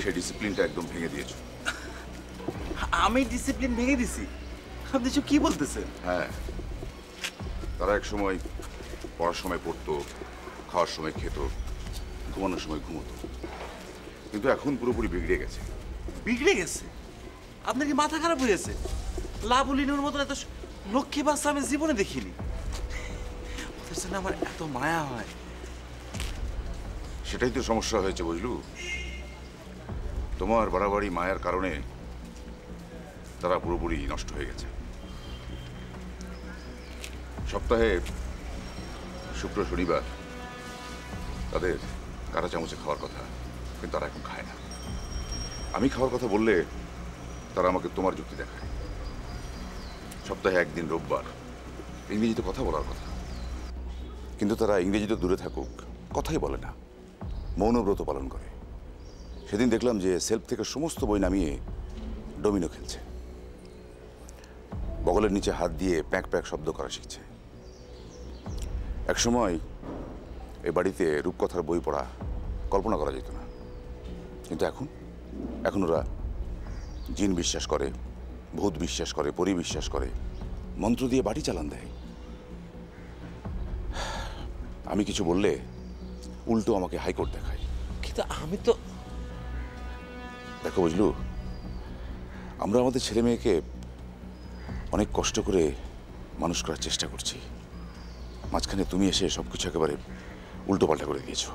সেই ডিসিপ্লিনটা একদম ভেঙে দিয়েছো। আমি ডিসিপ্লিন ভেঙে দিছি? আপনি সব কি বলতেছেন? হ্যাঁ, তারা এক সময় পড়ার সময় পড়তো, খাওয়ার সময় খেত, ঘুমানোর সময় ঘুমোতো, কিন্তু এখন পুরোপুরি বিগড়ে গেছে। বিগড়ে গেছে? আপনার কি মাথা খারাপ হয়েছে? লাবুলিনুর মতন এত লক্ষ্মী বাচ্চা আমি জীবনে দেখিনি। ওদের জন্য আমার এত মায়া হয়। সেটাই তো সমস্যা হয়েছে বুঝলু। তোমার বাড়াবাড়ি মায়ার কারণে তারা পুরোপুরি নষ্ট হয়ে গেছে। সপ্তাহে শুক্র শনিবার তাদের কাঁটা চামচে খাওয়ার কথা, কিন্তু তারা এখন খায় না। আমি খাওয়ার কথা বললে তারা আমাকে তোমার যুক্তি দেখায়। সপ্তাহে একদিন রোববার ইংরেজিতে কথা বলার কথা, কিন্তু তারা ইংরেজিতে দূরে থাকুক, কথাই বলে না, মৌনব্রত পালন করে। সেদিন দেখলাম যে সেলফ থেকে সমস্ত বই নামিয়ে ডোমিনো খেলছে, বগলের নিচে হাত দিয়ে প্যাক প্যাক শব্দ করা শিখছে। একসময় এই বাড়িতে রূপকথার বই পড়া কল্পনা করা যেত না, কিন্তু এখন ওরা জিন বিশ্বাস করে, ভূত বিশ্বাস করে, পরি বিশ্বাস করে, মন্ত্র দিয়ে বাড়ি চালান দেয়। আমি কিছু বললে উল্টো আমাকে হাইকোর্ট দেখায়। কিন্তু আমি তো দেখো বুঝলু, আমরা আমাদের ছেলে মেয়েকে অনেক কষ্ট করে মানুষ করার চেষ্টা করছি, মাঝখানে তুমি এসে সবকিছু একেবারে উল্টো পাল্টা করে দিয়েছো।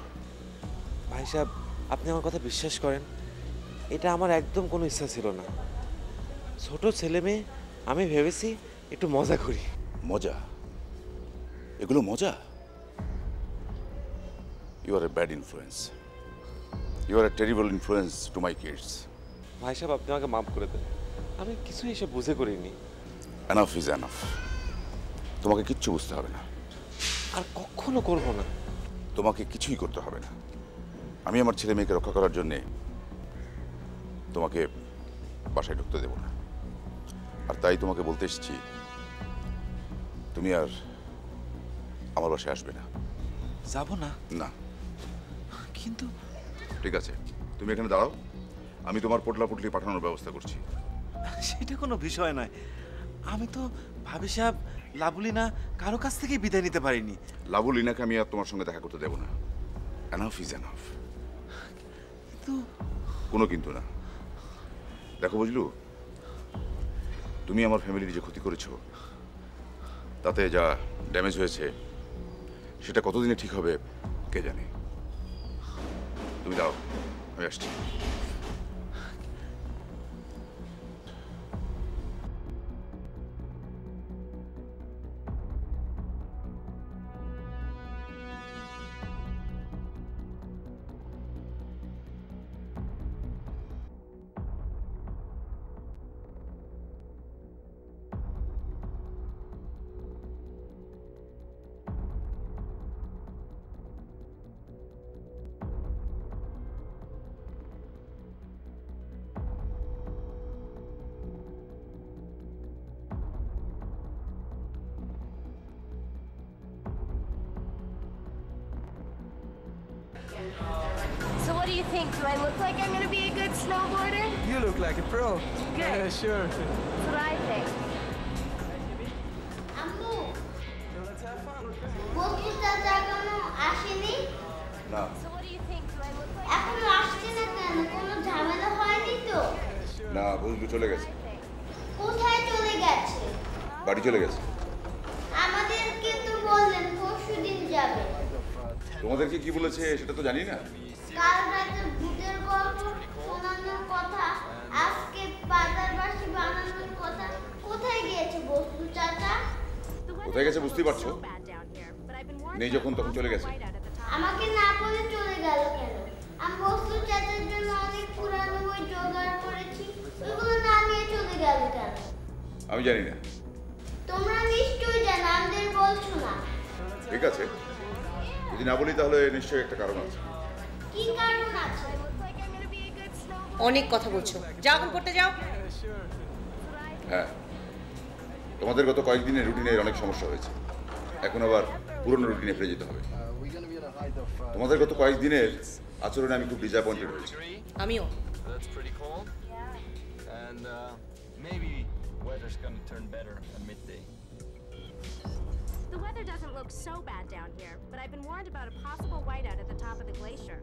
ভাই সাহেব, আপনি আমার কথা বিশ্বাস করেন, এটা আমার একদম কোনো ইচ্ছা ছিল না। ছোট ছেলে মেয়ে, আমি ভেবেছি একটু মজা করি। মজা? এগুলো মজা? You are a bad influence, you are a terrible influence to my kids. ভাই সাহেব, আপনি আমাকে মাফ করে দেন, আমি কিছুই এসে বুঝে করিনি। এনাফ ইজ এনাফ, তোমাকে কিচ্ছু বুঝতে হবে না, আর কখনো করবো না। তোমাকে কিছুই করতে হবে না। আমি আমার ছেলে মেয়েকে রক্ষা করার জন্যে তোমাকে বাসায় ঢুকতে দেব না, আর তাই তোমাকে বলতে এসেছি তুমি আর আমার বাসায় আসবে না। যাব না? না। কিন্তু ঠিক আছে, তুমি এখানে দাঁড়াও, আমি তোমার পোটলা পুটলি পাঠানোর ব্যবস্থা করছি। সেটা কোনো বিষয় নয়। আমি তো ভাবি সাহেব, লাবুলিনা কারো কাছ থেকে বিদায় নিতে পারিনি। লাবুলিনাকে আমি আর তোমার সঙ্গে দেখা করতে দেব না। Enough is enough. কিন্তু কোনো কিন্তু না। দেখো বুঝলু, তুমি আমার ফ্যামিলির যে ক্ষতি করেছো, তাতে যা ড্যামেজ হয়েছে সেটা কতদিনে ঠিক হবে কে জানে। তুমি দাও, আমি আসছি। So what do you think? Do I look like I'm going to be a good snowboarder? You look like a pro. Good. Yeah, sure. That's what I think. আম্মু, So let's have fun. বন্ধু চাচা এখনো আসেনি? না, So what do you think? Do I look like এখনো আসছে না কেন? কোনো ঝামেলা হয়নি তো? না, বুঝলু চলে গেছে। কোথায় চলে গেছে? বাড়ি চলে গেছে। আমাদেরকে তো বললেন পরশুদিন যাবে। তোমাদেরকে কি বলেছে সেটা তো জানি না। কাল রাতে ভূতের গল্প শোনানোর কথা, আজকে বাজার বাসি বানানোর কথা। কোথায় গিয়েছে বস্তু চাচা? কোথায় গেছে বুঝতেই পারছো? নেই যখন তখন চলে গেছে। আমাকে না বলে চলে গেল কেন? আমি বস্তু চাচার জন্য অনেক পুরানো বই জোগাড় করেছি, ওগুলো না নিয়ে চলে গেল কেন? আমি জানি না। তোমরা নিশ্চয়ই জানো, আমাদের বলছো না। ঠিক আছে, যদি না বলি তাহলে নিশ্চয়ই একটা কারণ আছে। কি কারণ আছে? অনেক কথা বলছো, যাও এখন পড়তে যাও। হ্যাঁ, তোমাদের গত কয়েকদিনের রুটিনের অনেক সমস্যা হয়েছে, এখন আবার পুরনো রুটিনে ফিরে যেতে হবে। তোমাদের গত কয়েকদিনের আচরণে আমি খুব ডিসঅ্যাপয়েন্টেড হয়েছি। আমিও। Maybe weather's gonna turn better at midday. The weather doesn't look so bad down here, but I've been warned about a possible whiteout at the top of the glacier.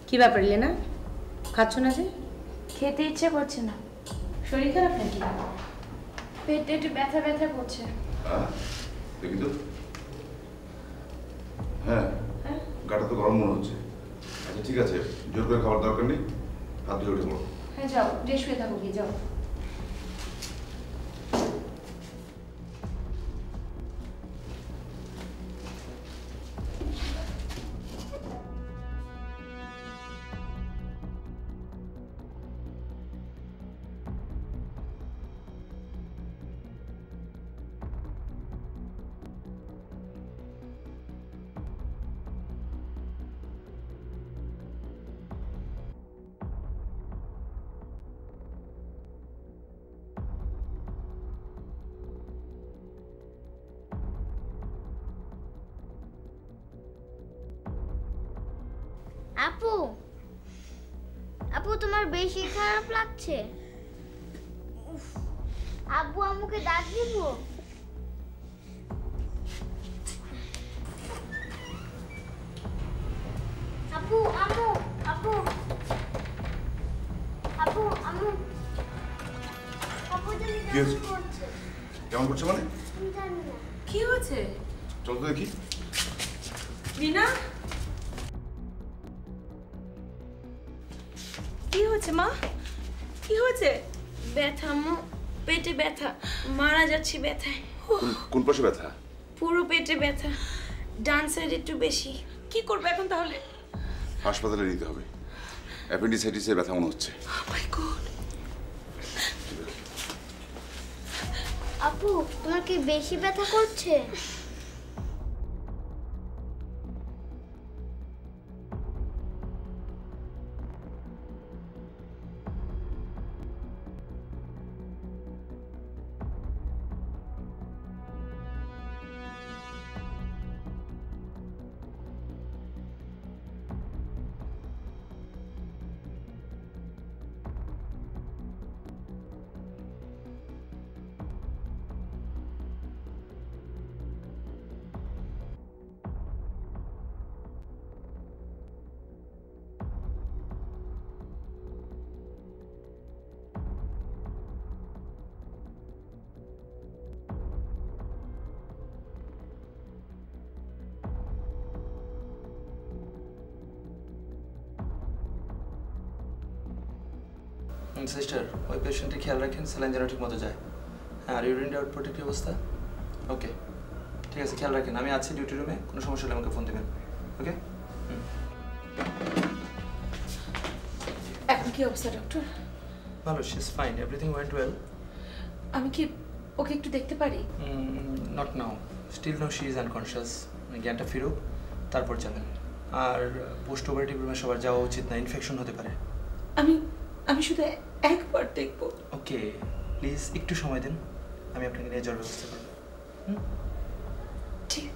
কি ব্যাপার লেনা, খাচ্ছ না যে? খেতে ইচ্ছে করছে না। শরীর খারাপ নাকি? পেটে একটু ব্যথা ব্যথা করছে। দেখি তো। হ্যাঁ, গাটা তো গরম মনে হচ্ছে। আচ্ছা ঠিক আছে, জোর করে খাবার দরকার নেই, হাত ধুয়ে উঠে পড়ো। হ্যাঁ যাও, ড্রেস শুয়ে থাকো, গিয়ে যাও। আপু, আপু তোমার বেশি খারাপ লাগছে? আব্বু আম্মুকে ডাক দিব? আপু আম্মু, আপু আপু আম্মু, আপু তুমি কেমন করছে? কেমন করছে মানে? জানি না। কি হয়েছে? চল তো দেখি। রিনা, কি হয়েছে মা? কি হয়েছে? ব্যথা আম্মু, পেটে ব্যথা, মারা যাচ্ছি ব্যথায়। কোন পাশে ব্যথা? পুরো পেটে ব্যথা, ডান সাইড একটু বেশি। কি করবে এখন তাহলে? হাসপাতালে নিতে হবে, অ্যাপেন্ডিসাইটিসের ব্যথা মনে হচ্ছে। Oh my God! আপু তোমার কি বেশি ব্যথা করছে? সিস্টার, ওই পেশেন্টের খেয়াল রাখেন, স্যালাইন যেন ঠিক মতো যায়। হ্যাঁ, আর ইউরিন আউটপুটের কি অবস্থা? ওকে, ঠিক আছে, খেয়াল রাখেন। আমি আছি ডিউটি রুমে, কোনো সমস্যা হলে আমাকে ফোন দেবেন। ওকে? এখন কি অবস্থা ডক্টর? ভালো, she is fine, everything went well. আমি কি ওকে একটু দেখতে পারি? Not now, still no, she is unconscious. জ্ঞানটা ফিরুক, তারপর যাবেন। আর পোস্ট অপারেটিভ রুমে সবার যাওয়া উচিত না, ইনফেকশন হতে পারে। আমি শুধু একবার দেখব। ওকে, প্লিজ একটু সময় দিন, আমি আপনাকে নিয়ে যাওয়ার ব্যবস্থা করব। ঠিক।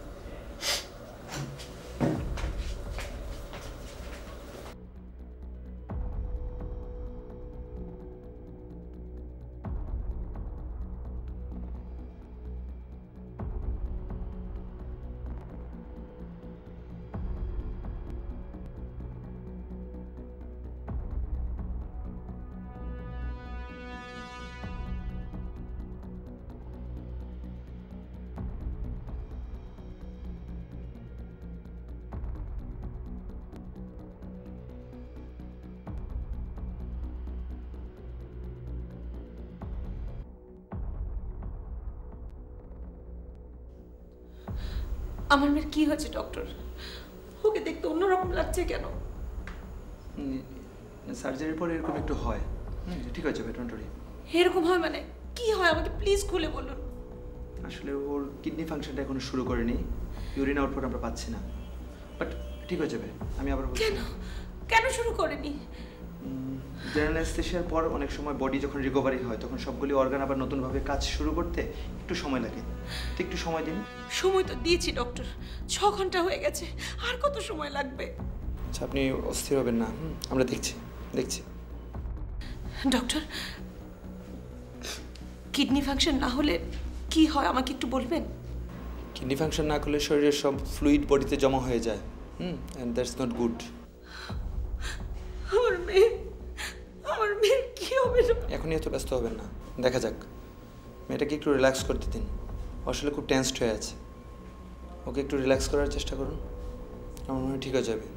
আমার মেয়ের কি হয়েছে ডক্টর? ওকে দেখতে অন্যরকম লাগছে কেন? সার্জারির পর এরকম একটু হয়। ঠিক আছে ডোন্ট ওয়ারি। এরকম হয় মানে কি হয় আমাকে প্লিজ খুলে বলুন। আসলে ওর কিডনি ফাংশনটা এখনো শুরু করেনি, ইউরিন আউটপুট আমরা পাচ্ছি না, বাট ঠিক হয়ে যাবে। আমি আবার বলছি। কেন কেন শুরু করেনি? জেনারেল অ্যানেস্থেসিয়ার পর অনেক সময় বডি যখন রিকভারি হয় তখন সবগুলি অর্গান আবার নতুনভাবে কাজ শুরু করতে একটু সময় লাগে, তো একটু সময় দিন। সময় তো দিয়েছি ডক্টর, 6 ঘন্টা হয়ে গেছে, আর কত সময় লাগবে? আচ্ছা আপনি অস্থির হবেন না, আমরা দেখছি। ডক্টর, কিডনি ফাংশন না হলে কি হয় আমাকে একটু বলবেন? কিডনি ফাংশন না করলে শরীরের সব ফ্লুইড বডিতে জমা হয়ে যায়, অ্যান্ড দ্যাটস নট গুড। আমার মেয়ের কি হবে? এখনই এত ব্যস্ত হবেন না, দেখা যাক। মেয়েটাকে একটু রিল্যাক্স করতে দিন, আসলে খুব টেনসড হয়ে আছে। ওকে একটু রিল্যাক্স করার চেষ্টা করুন, আমার মনে হয় ঠিক হয়ে যাবে।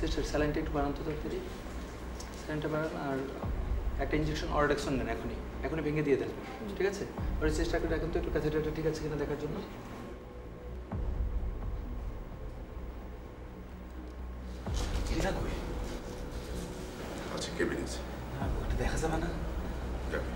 সিস্টার স্যালাইনটা একটু বাড়ান তো তাড়াতাড়ি, স্যালাইনটা বাড়ান আর একটা ইঞ্জেকশন অরডেক্সন নেন এখনই ভেঙে দিয়ে দেন, ঠিক আছে? ওর চেষ্টা করে রাখুন তো একটু ক্যাথেটারটা ঠিক আছে কিনা দেখার জন্য। আচ্ছা কেবিন আছে, ওটা দেখা যাবে না? যাবে।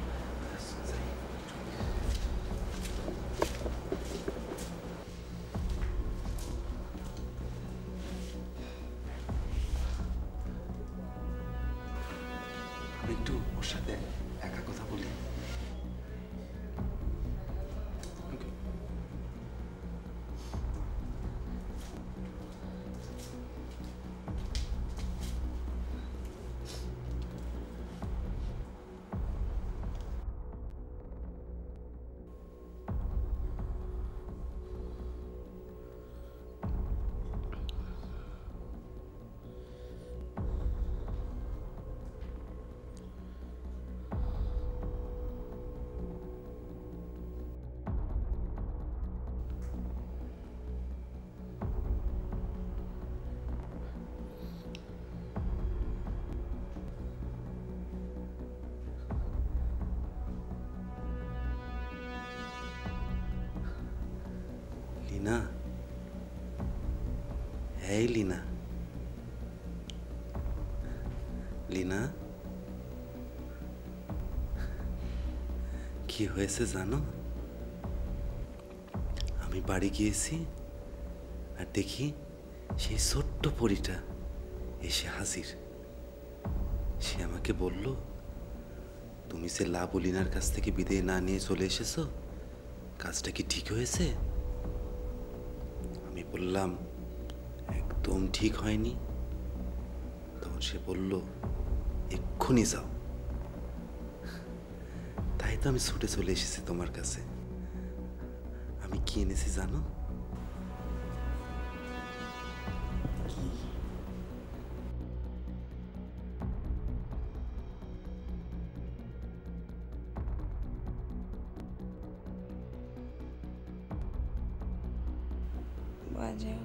একটু ওর সাথে একা কথা বলি। লীনা, এই লীনা, লীনা কি হয়েছে জানো? আমি বাড়ি গিয়েছি আর দেখি সেই ছোট্ট পরীটা এসে হাজির। সে আমাকে বলল, তুমি যে লাবু লীনার কাছ থেকে বিদায় না নিয়ে চলে এসেছো, কাজটা কি ঠিক হয়েছে? আমি বললাম একদম ঠিক হয়নি। তখন সে বলল এক্ষুনি যাও। তাই তো আমি ছুটে চলে এসেছি তোমার কাছে। আমি কি এনেছি জানো? বাজাও।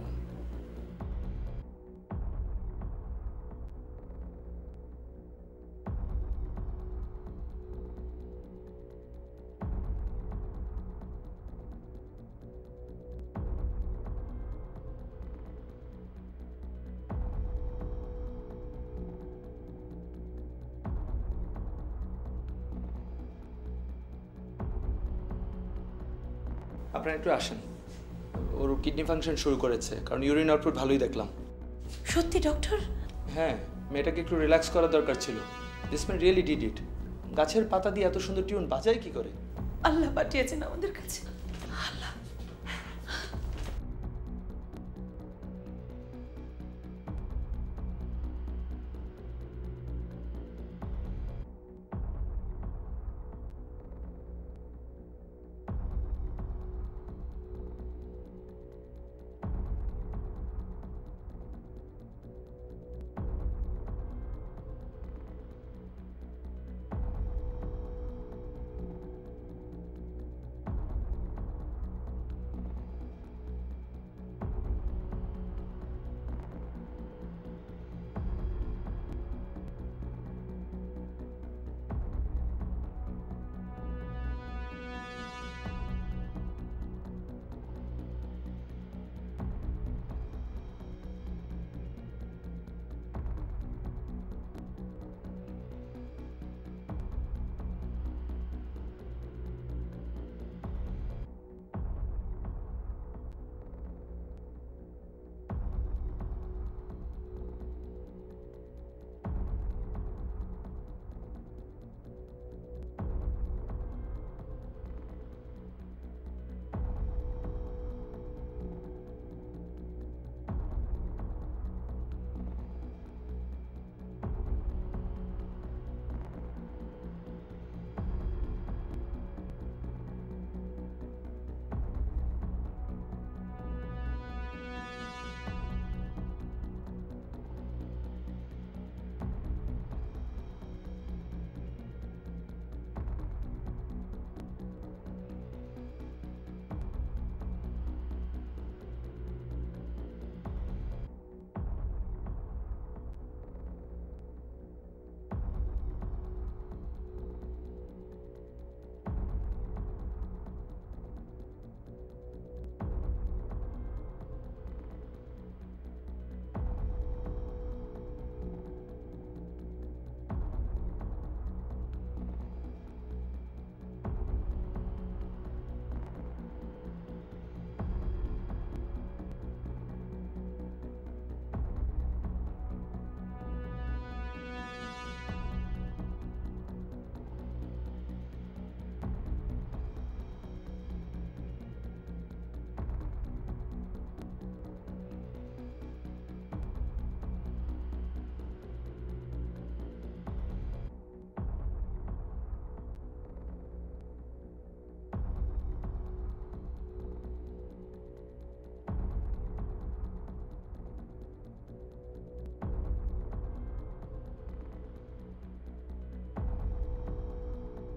আপনারা একটু আসেন। ওর কিডনি ফাংশন শুরু করেছে, কারণ ইউরিন আউটপুট ভালোই দেখলাম। সত্যি ডক্টর? হ্যাঁ, মেয়েটাকে একটু রিল্যাক্স করার দরকার ছিল। This man really did it. গাছের পাতা দিয়ে এত সুন্দর টিউন বাজায় কি করে? আল্লাহ পাঠিয়েছেন আমাদের কাছে। আল্লাহ